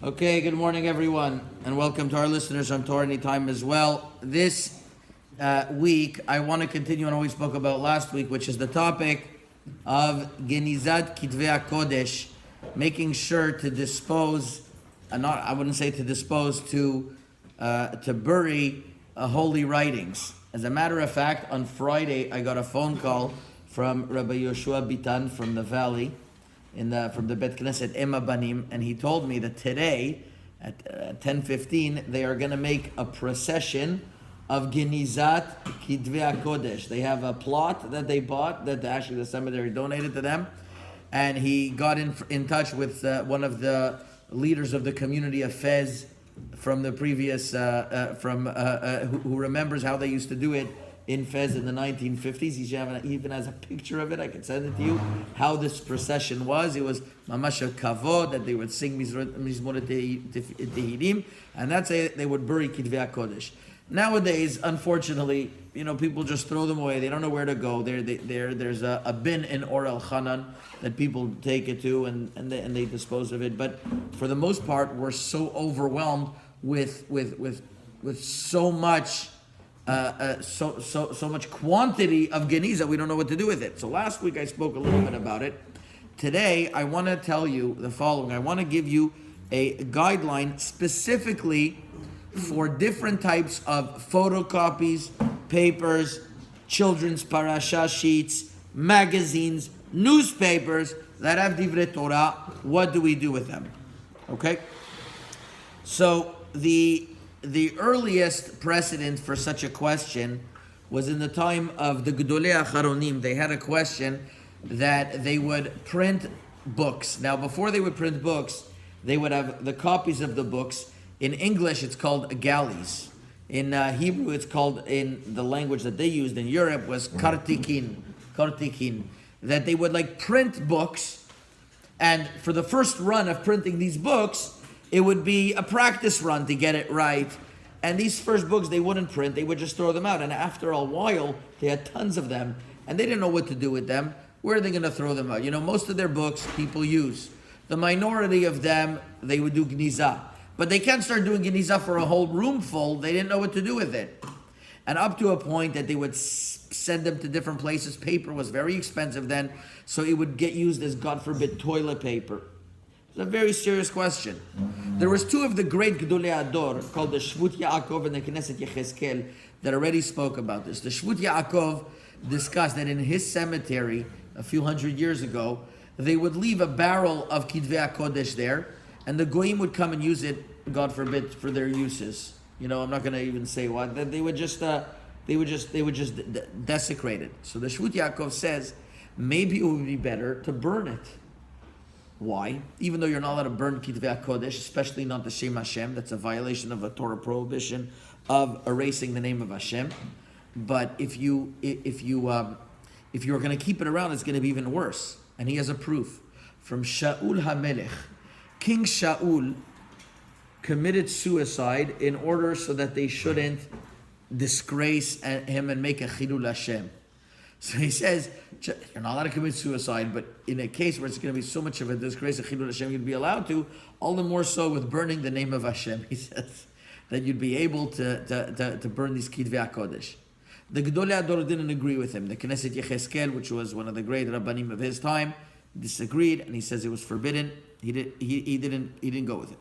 Okay, good morning everyone, and welcome to our listeners on Torah Anytime as well. This week, I want to continue on what we spoke about last week, which is the topic of Genizat Kitvei HaKodesh, making sure to dispose, I wouldn't say to dispose, to bury holy writings. As a matter of fact, on Friday, I got a phone call from Rabbi Yoshua Bitan from the Valley, from the Bet Knesset Ema Banim, and he told me that today at 10:15 they are going to make a procession of Genizat Kitvei HaKodesh. They have a plot that they bought that actually the cemetery donated to them, and he got in touch with one of the leaders of the community of Fez from the previous who remembers how they used to do it in Fez in the 1950s. He even has a picture of it. I can send it to you. How this procession was. It was mamash kavod, that they would sing Mizmor Tehilim, and that's it. They would bury Kitvei HaKodesh. Nowadays, unfortunately, people just throw them away. They don't know where to go. There's a bin in Or El Hanan that people take it to, and they dispose of it. But for the most part, we're so overwhelmed with so much. So much quantity of Geniza, we don't know what to do with it. So last week I spoke a little bit about it. Today I want to tell you the following. I want to give you a guideline specifically for different types of photocopies, papers, children's parasha sheets, magazines, newspapers that have Divrei Torah. What do we do with them? Okay? So the earliest precedent for such a question was in the time of the Gedolei Acharonim. They had a question that they would print books. Now, before they would print books, they would have the copies of the books. In English, it's called galleys. In Hebrew, it's called, in the language that they used in Europe, was kartikin, that they would print books. And for the first run of printing these books, it would be a practice run to get it right. And these first books they wouldn't print, they would just throw them out. And after a while, they had tons of them, and they didn't know what to do with them. Where are they going to throw them out? Most of their books people use. The minority of them, they would do Geniza. But they can't start doing Geniza for a whole room full. They didn't know what to do with it. And up to a point that they would send them to different places. Paper was very expensive then, so it would get used as, God forbid, toilet paper. It's a very serious question. There was two of the great Godolador called the Shvut Yaakov and the Knesset Yechezkel that already spoke about this. The Shvut Yaakov discussed that in his cemetery a few hundred years ago, they would leave a barrel of Kitvei HaKodesh there, and the Goyim would come and use it, God forbid, for their uses. I'm not going to even say what. They would just desecrate it. So the Shvut Yaakov says maybe it would be better to burn it. Why? Even though you're not allowed to burn Kitvei HaKodesh, especially not the Shem Hashem, that's a violation of a Torah prohibition of erasing the name of Hashem. But if you're going to keep it around, it's going to be even worse. And he has a proof from Shaul HaMelech. King Shaul committed suicide in order so that they shouldn't disgrace him and make a Chilul Hashem. So he says, you're not allowed to commit suicide, but in a case where it's going to be so much of a disgrace, a Chilul Hashem, you'd be allowed to, all the more so with burning the name of Hashem. He says that you'd be able to burn these Kitvei HaKodesh. The Godolador didn't agree with him. The Knesset Yechezkel, which was one of the great Rabbanim of his time, disagreed, and he says it was forbidden. He didn't go with it.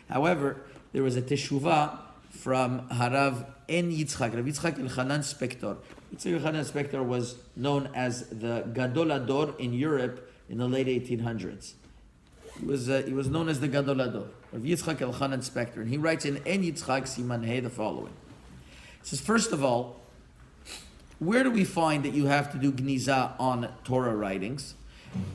However, there was a teshuvah from Harav En Yitzchak, Rav Yitzchak Elchanan Spector. Yitzchak Elchanan Spector was known as the Godolador in Europe in the late 1800s. He was known as the Godolador, Rav Yitzchak Elchanan Spector, and he writes in En Yitzchak Siman He the following. He says, first of all, where do we find that you have to do Geniza on Torah writings?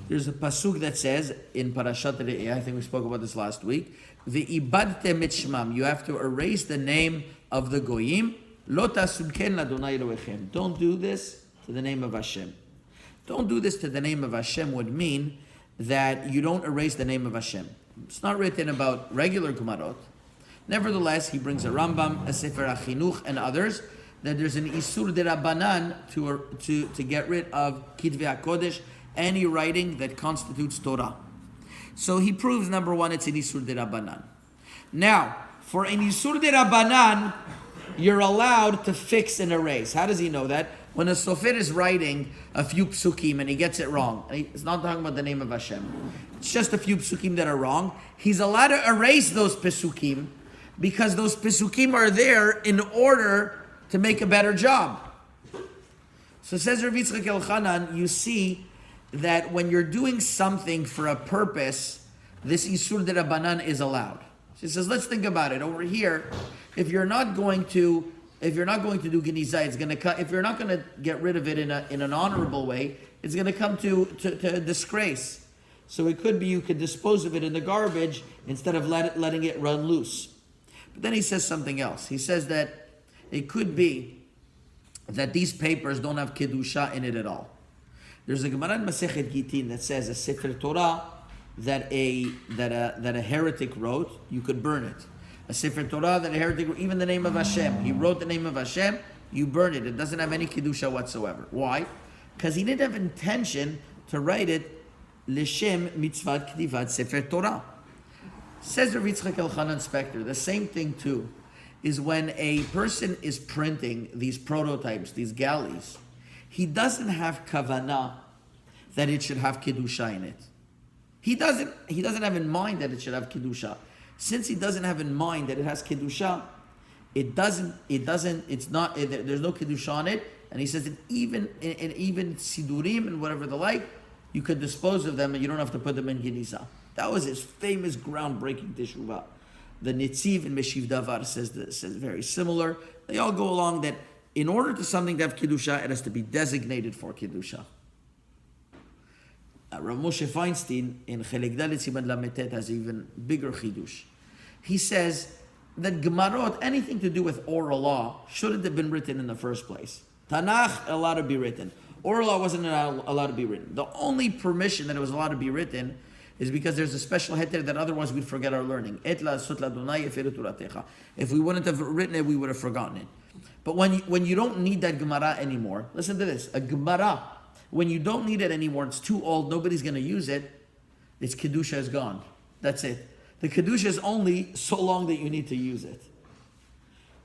There's a pasuk that says in Parashat Re'eh, I think we spoke about this last week, Ve'ibadtem et shmam, you have to erase the name of the Goyim. Lo tasud ken l'Adonai Elohechem. Don't do this to the name of Hashem. Don't do this to the name of Hashem would mean that you don't erase the name of Hashem. It's not written about regular Gemarot. Nevertheless, he brings a Rambam, a Sefer HaChinuch, and others, that there's an Isur de Rabbanan to get rid of Kitvei HaKodesh, any writing that constitutes Torah. So he proves, number one, it's an Isur de Rabbanan. Now, for an Isur de Rabbanan, you're allowed to fix and erase. How does he know that? When a Sofer is writing a few psukim and he gets it wrong, and he's not talking about the name of Hashem, it's just a few psukim that are wrong, he's allowed to erase those psukim because those psukim are there in order to make a better job. So says Rav Yitzchak Elchanan, you see that when you're doing something for a purpose, this Isur de Rabbanan is allowed. She says, let's think about it. Over here, if you're not going to do Geniza, it's going to. If you're not going to get rid of it in an honorable way, it's going to come to disgrace. So it could be you could dispose of it in the garbage instead of letting it run loose. But then he says something else. He says that it could be that these papers don't have kedusha in it at all. There's a Gemara in Masechet Gitin that says a Sefer Torah that a heretic wrote, you could burn it. A Sefer Torah that a heretic wrote, even the name of Hashem, he wrote the name of Hashem, you burn it. It doesn't have any kedusha whatsoever. Why? Because he didn't have intention to write it l'shem mitzvat k'divat Sefer Torah. Says Rav Yitzchak Elchanan Spector, the same thing too is when a person is printing these prototypes, these galleys, he doesn't have kavanah that it should have kedusha in it. He doesn't have in mind that it should have kedusha. Since he doesn't have in mind that it has kedusha, there's no kedusha on it. And he says that even sidurim and whatever the like, you could dispose of them and you don't have to put them in Geniza. That was his famous groundbreaking teshuvah. The Nitziv in Meshiv Davar says very similar. They all go along that in order to something to have kedusha, it has to be designated for kedusha. Rav Moshe Feinstein in Chelek Dalet Siman Lametet has even bigger chidush. He says that Gemarot, anything to do with oral law, shouldn't have been written in the first place. Tanakh allowed to be written. Oral law wasn't allowed to be written. The only permission that it was allowed to be written is because there's a special heter that otherwise we'd forget our learning. If we wouldn't have written it, we would have forgotten it. But when you don't need that Gemara anymore, listen to this, a Gemara, when you don't need it anymore, it's too old, nobody's going to use it, its Kedusha is gone. That's it. The Kedusha is only so long that you need to use it.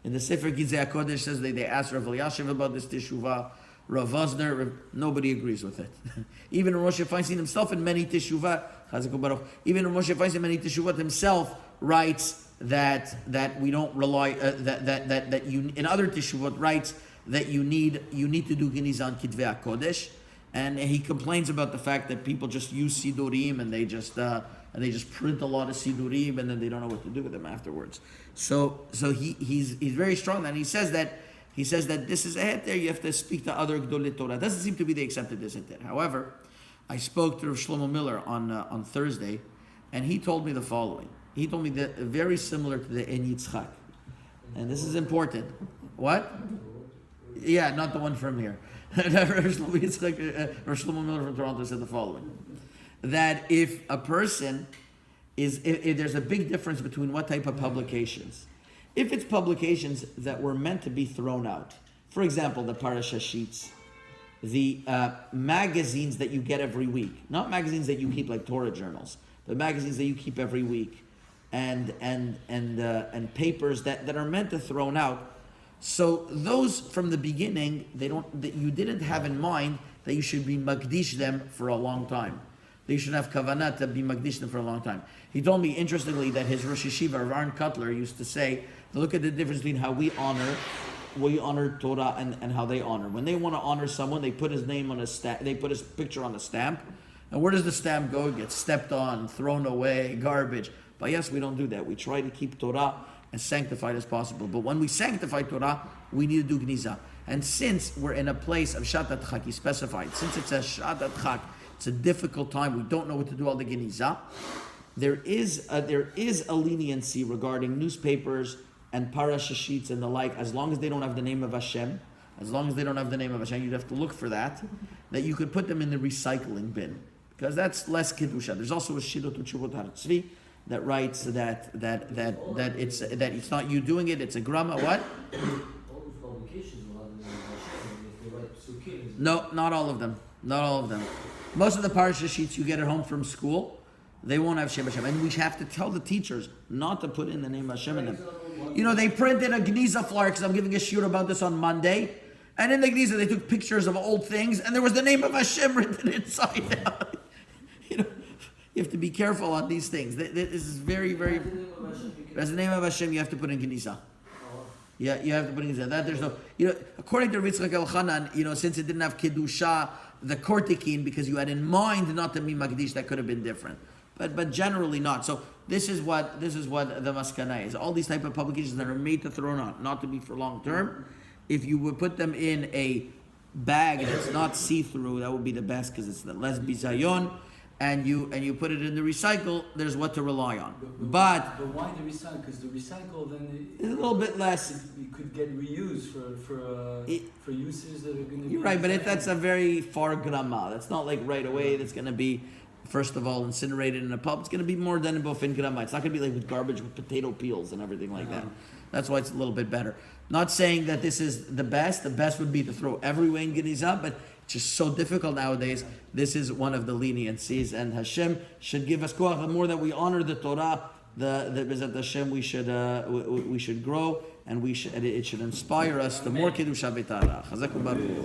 In the Sefer Gizeh HaKodesh says they asked Rav Elyashiv about this Teshuvah, Rav Vosner, nobody agrees with it. Even Rav Moshe Feinstein himself in many Teshuvah, even Rav Moshe Feinstein in many Teshuvah himself writes that we don't rely, that you, in other Teshuvot writes that you need to do Geniza on Kitvei HaKodesh. And he complains about the fact that people just use sidurim and they just print a lot of sidurim and then they don't know what to do with them afterwards. So he's very strong, and he says that this is a heter. You have to speak to other Godolador. It doesn't seem to be the accepted this heter. However, I spoke to Shlomo Miller on Thursday, and he told me the following. He told me that very similar to the En Yitzchak, and this is important. What? Yeah, not the one from here. Shlomo Miller from Toronto said the following: that if a person if there's a big difference between what type of publications. If it's publications that were meant to be thrown out, for example, the parasha sheets, the magazines that you get every week, not magazines that you keep like Torah journals, but magazines that you keep every week, and papers that are meant to thrown out. So those from the beginning, you didn't have in mind that you should be magdish them for a long time. That you should have kavanah to be magdish them for a long time. He told me, interestingly, that his Rosh Yeshiva, Aaron Cutler, used to say, look at the difference between how we honor Torah and how they honor. When they want to honor someone, they put his name on a stamp, they put his picture on a stamp. And where does the stamp go? It gets stepped on, thrown away, garbage. But yes, we don't do that. We try to keep Torah as sanctified as possible. But when we sanctify Torah, we need to do Geniza. And since we're in a place of Shatat Chak, he specified, since it's a Shatat Chak, it's a difficult time, we don't know what to do all the Geniza, there is a leniency regarding newspapers and parasha sheets and the like, as long as they don't have the name of Hashem, you'd have to look for that you could put them in the recycling bin, because that's less Kedusha. There's also a Shidot Uchuvot HaRatzvi that writes that it's not you doing it, it's a grama, what? All these publications will have the name of Hashem, if they write psukim. No, not all of them. Most of the parasha sheets you get at home from school, they won't have Shem Hashem. And we have to tell the teachers not to put in the name of Hashem in them. You know, they printed a Geniza flyer, because I'm giving a shiur about this on Monday. And in the Geniza, they took pictures of old things, and there was the name of Hashem written inside out. You know, you have to be careful on these things. This is very, very... As the name of Hashem, you have to put in Geniza. Yeah, you have to put in Geniza. That there's no... You know, according to Ritzchak Elchanan, you know, since it didn't have Kedusha, the Kortikin, because you had in mind not to be Magdish, that could have been different. But generally not. So this is what the maskana is. All these type of publications that are made to throw out, not to be for long term. If you would put them in a bag that's not see-through, that would be the best, because it's the less bizayon, and you put it in the recycle, there's what to rely on. But why the recycle? Because the recycle then it's a little bit less. It could get reused for uses that are going to be... You're right, but that's a very far grama. That's not like right away. That's going to be, first of all, incinerated in a pulp. It's going to be more than bofin grama. It's not going to be like with garbage with potato peels and everything like that. That's why it's a little bit better. Not saying that this is the best. The best would be to throw every way in Geniza, but it's just so difficult nowadays. This is one of the leniencies, and Hashem should give us koach. The more that we honor the Torah, the Bezat Hashem, we should grow, and it should inspire us. The more kedusha v'tara. Chazak u'baruch.